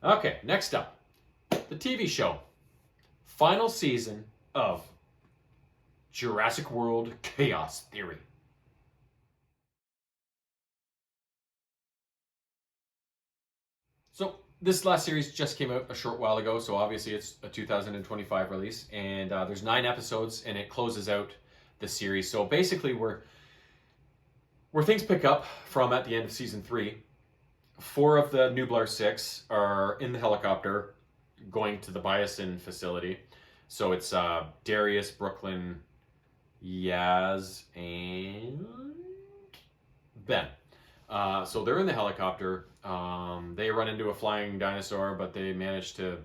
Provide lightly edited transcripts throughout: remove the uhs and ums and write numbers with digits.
Okay, next up, the TV show. Final season of Jurassic World Chaos Theory. So this last series just came out a short while ago, so obviously it's a 2025 release, and there's 9 episodes, and it closes out the series. So basically, where things pick up from at the end of season 3, 4 of the Nublar 6 are in the helicopter going to the Biosin facility. So it's Darius, Brooklyn, Yaz, and Ben. So they're in the helicopter. They run into a flying dinosaur, but they manage to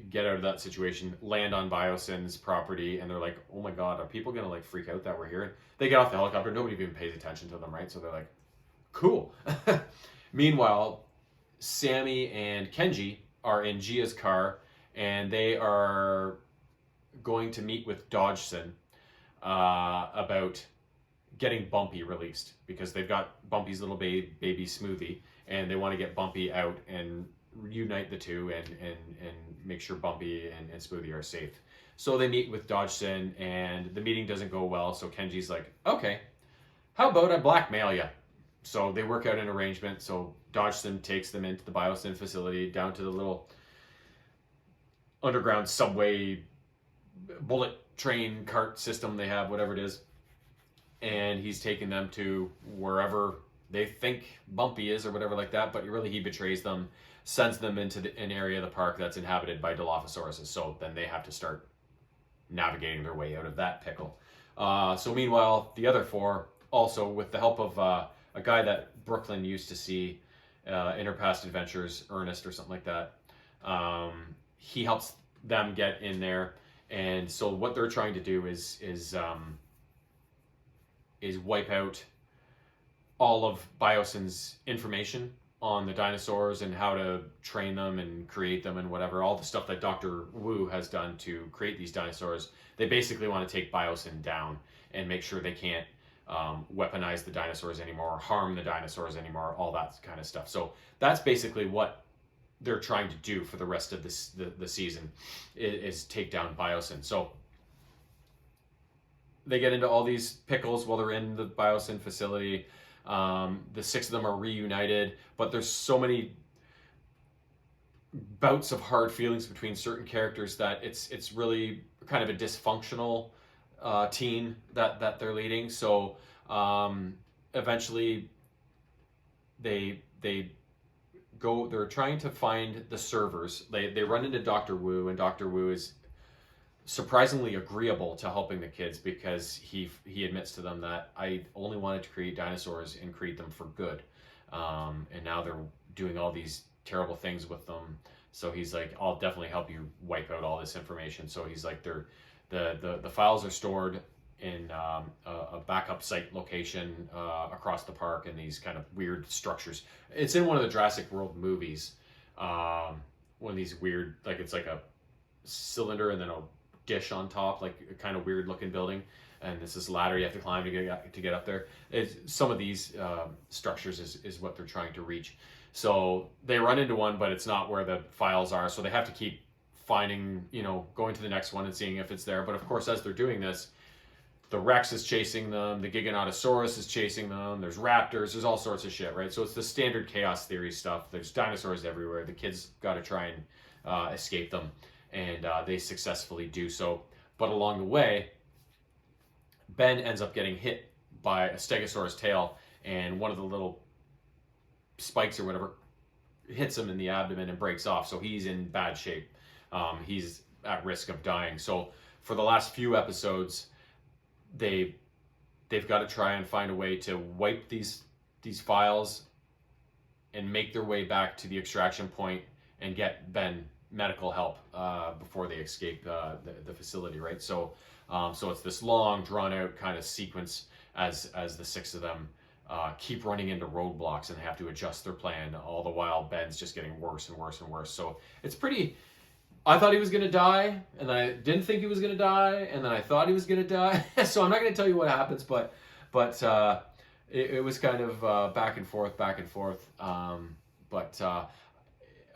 get out of that situation, land on Biosin's property, and they're like, "Oh my god, are people gonna like freak out that we're here?" They get off the helicopter. Nobody even pays attention to them, right? So they're like, "Cool." Meanwhile, Sammy and Kenji are in Gia's car, and they are going to meet with Dodgson about getting Bumpy released because they've got Bumpy's little baby Smoothie, and they want to get Bumpy out and reunite the two and make sure Bumpy and Smoothie are safe. So they meet with Dodgson, and the meeting doesn't go well. So Kenji's like, "Okay, how about I blackmail you?" So they work out an arrangement. So Dodgson takes them into the Biosin facility, down to the little underground subway bullet train cart system they have, whatever it is. And he's taking them to wherever they think Bumpy is or whatever like that. But really, he betrays them, sends them into an area of the park that's inhabited by Dilophosauruses. So then they have to start navigating their way out of that pickle. So meanwhile, the other 4, also with the help of a guy that Brooklyn used to see in her past adventures, Ernest or something like that, he helps them get in there. And so what they're trying to do is wipe out all of Biosin's information on the dinosaurs and how to train them and create them and whatever, all the stuff that Dr. Wu has done to create these dinosaurs. They basically want to take Biosin down and make sure they can't weaponize the dinosaurs anymore, harm the dinosaurs anymore, all that kind of stuff. So that's basically what they're trying to do for the rest of the season is take down Biosin. So they get into all these pickles while they're in the Biosin facility. The 6 of them are reunited, but there's so many bouts of hard feelings between certain characters that it's really kind of a dysfunctional team that they're leading. So eventually they go. They're trying to find the servers. They run into Dr. Wu, and Dr. Wu is surprisingly agreeable to helping the kids because he admits to them that I only wanted to create dinosaurs and create them for good, and now they're doing all these terrible things with them. So he's like, "I'll definitely help you wipe out all this information." So he's like, the files are stored in a backup site location across the park in these kind of weird structures. It's in one of the Jurassic World movies. One of these weird, like it's like a cylinder and then a dish on top, like a kind of weird looking building, and this is ladder you have to climb to get up there. Some of these structures is what they're trying to reach. So they run into one, but it's not where the files are, so they have to keep finding, going to the next one and seeing if it's there. But of course, as they're doing this, the Rex is chasing them, the Giganotosaurus is chasing them, there's raptors, there's all sorts of shit, right? So it's the standard chaos theory stuff. There's dinosaurs everywhere. The kids got to try and escape them, and they successfully do so. But along the way, Ben ends up getting hit by a Stegosaurus tail, and one of the little spikes or whatever hits him in the abdomen and breaks off. So he's in bad shape. He's at risk of dying. So for the last few episodes, they've got to try and find a way to wipe these files and make their way back to the extraction point and get Ben medical help before they escape the facility, right? So it's this long, drawn-out kind of sequence as the 6 of them keep running into roadblocks and have to adjust their plan. All the while, Ben's just getting worse and worse and worse. So it's pretty. I thought he was going to die, and then I didn't think he was going to die, and then I thought he was going to die. So I'm not going to tell you what happens, but it was kind of back and forth. But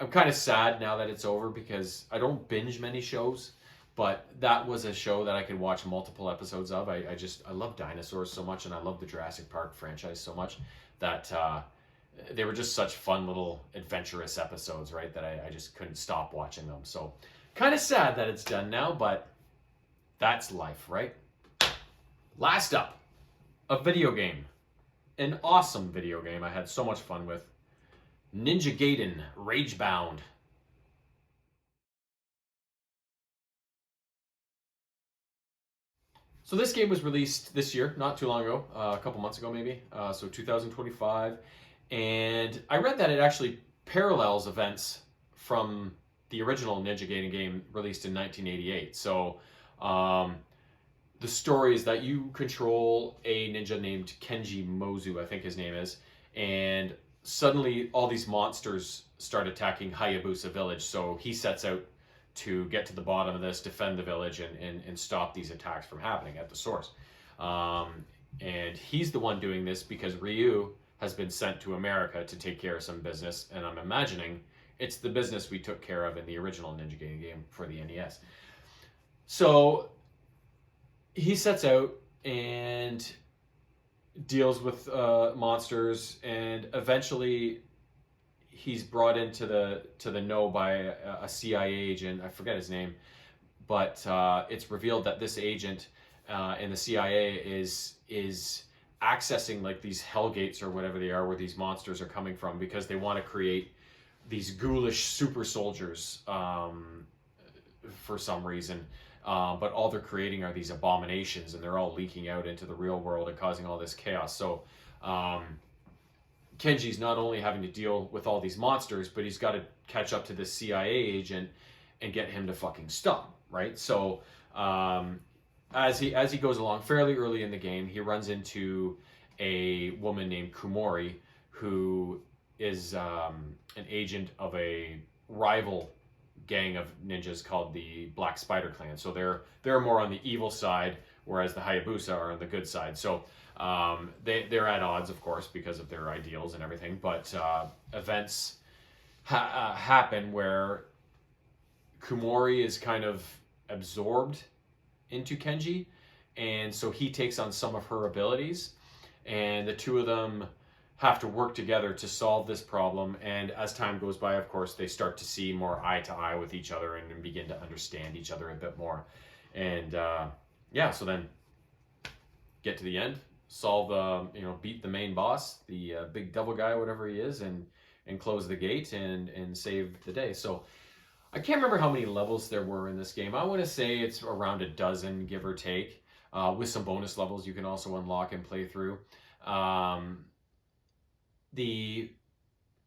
I'm kind of sad now that it's over because I don't binge many shows, but that was a show that I could watch multiple episodes of. I love dinosaurs so much, and I love the Jurassic Park franchise so much that they were just such fun little adventurous episodes, right? That I just couldn't stop watching them. So kind of sad that it's done now, but that's life, right? Last up, a video game. An awesome video game I had so much fun with. Ninja Gaiden Ragebound. So this game was released this year, not too long ago, a couple months ago maybe, so 2025. And I read that it actually parallels events from the original Ninja Gaiden game released in 1988. So the story is that you control a ninja named Kenji Mozu, I think his name is, and suddenly all these monsters start attacking Hayabusa village. So he sets out to get to the bottom of this, defend the village, and stop these attacks from happening at the source. And he's the one doing this because Ryu has been sent to America to take care of some business, and I'm imagining it's the business we took care of in the original Ninja Gaiden game for the NES. So he sets out and deals with monsters, and eventually he's brought into the know by a CIA agent. I forget his name, but it's revealed that this agent in the CIA is accessing like these hell gates or whatever they are, where these monsters are coming from, because they want to create these ghoulish super soldiers for some reason. But all they're creating are these abominations, and they're all leaking out into the real world and causing all this chaos. So Kenji's not only having to deal with all these monsters, but he's got to catch up to this CIA agent and get him to fucking stop, right? So as he goes along, fairly early in the game, he runs into a woman named Kumori, who is an agent of a rival gang of ninjas called the Black Spider Clan. So they're more on the evil side, whereas the Hayabusa are on the good side. So they're at odds, of course, because of their ideals and everything. But events happen where Kumori is kind of absorbed into Kenji, and so he takes on some of her abilities, and the two of them have to work together to solve this problem. And as time goes by, of course, they start to see more eye to eye with each other and begin to understand each other a bit more. And so then get to the end, solve beat the main boss, the big devil guy, whatever he is, and close the gate and save the day. So I can't remember how many levels there were in this game. I want to say it's around a dozen, give or take, with some bonus levels you can also unlock and play through. The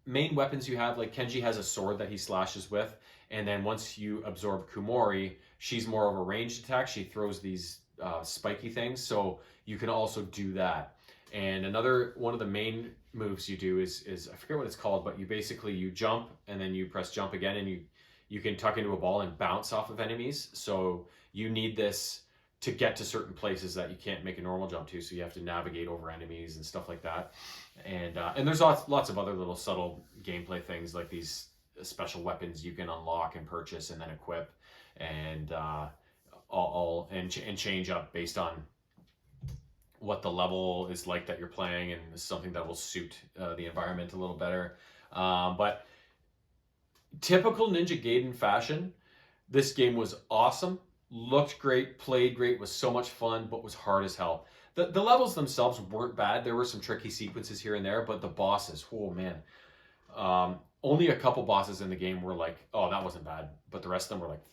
main weapons you have, like Kenji has a sword that he slashes with, and then once you absorb Kumori, she's more of a ranged attack. She throws these spiky things, so you can also do that. And another one of the main moves you do is I forget what it's called, but you jump and then you press jump again, and you can tuck into a ball and bounce off of enemies. So you need this to get to certain places that you can't make a normal jump to, so you have to navigate over enemies and stuff like that. And there's lots of other little subtle gameplay things, like these special weapons you can unlock and purchase and then equip, and and change up based on what the level is like that you're playing, and something that will suit the environment a little better. But typical Ninja Gaiden fashion, this game was awesome, looked great, played great, was so much fun, but was hard as hell. The levels themselves weren't bad. There were some tricky sequences here and there, but the bosses, oh man. Only a couple bosses in the game were like, oh, that wasn't bad. But the rest of them were like,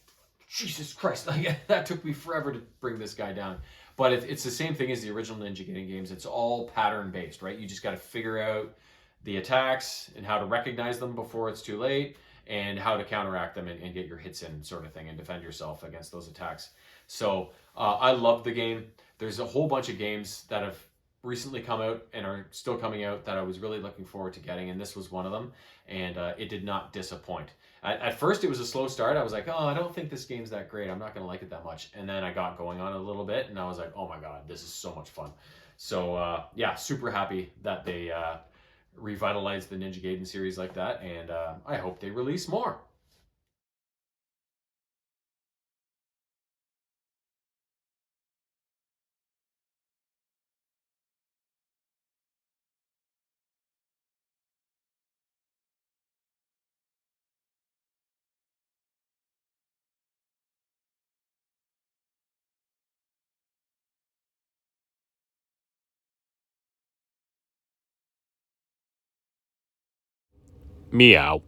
Jesus Christ, like, that took me forever to bring this guy down. But it's the same thing as the original Ninja Gaiden games. It's all pattern based, right? You just got to figure out the attacks and how to recognize them before it's too late, and how to counteract them and get your hits in, sort of thing, and defend yourself against those attacks. So I love the game. There's a whole bunch of games that have recently come out and are still coming out that I was really looking forward to getting, and this was one of them, and it did not disappoint. At first, it was a slow start. I was like, oh, I don't think this game's that great. I'm not going to like it that much. And then I got going on it a little bit, and I was like, oh my God, this is so much fun. So yeah, super happy that they revitalize the Ninja Gaiden series like that, and I hope they release more. Meow.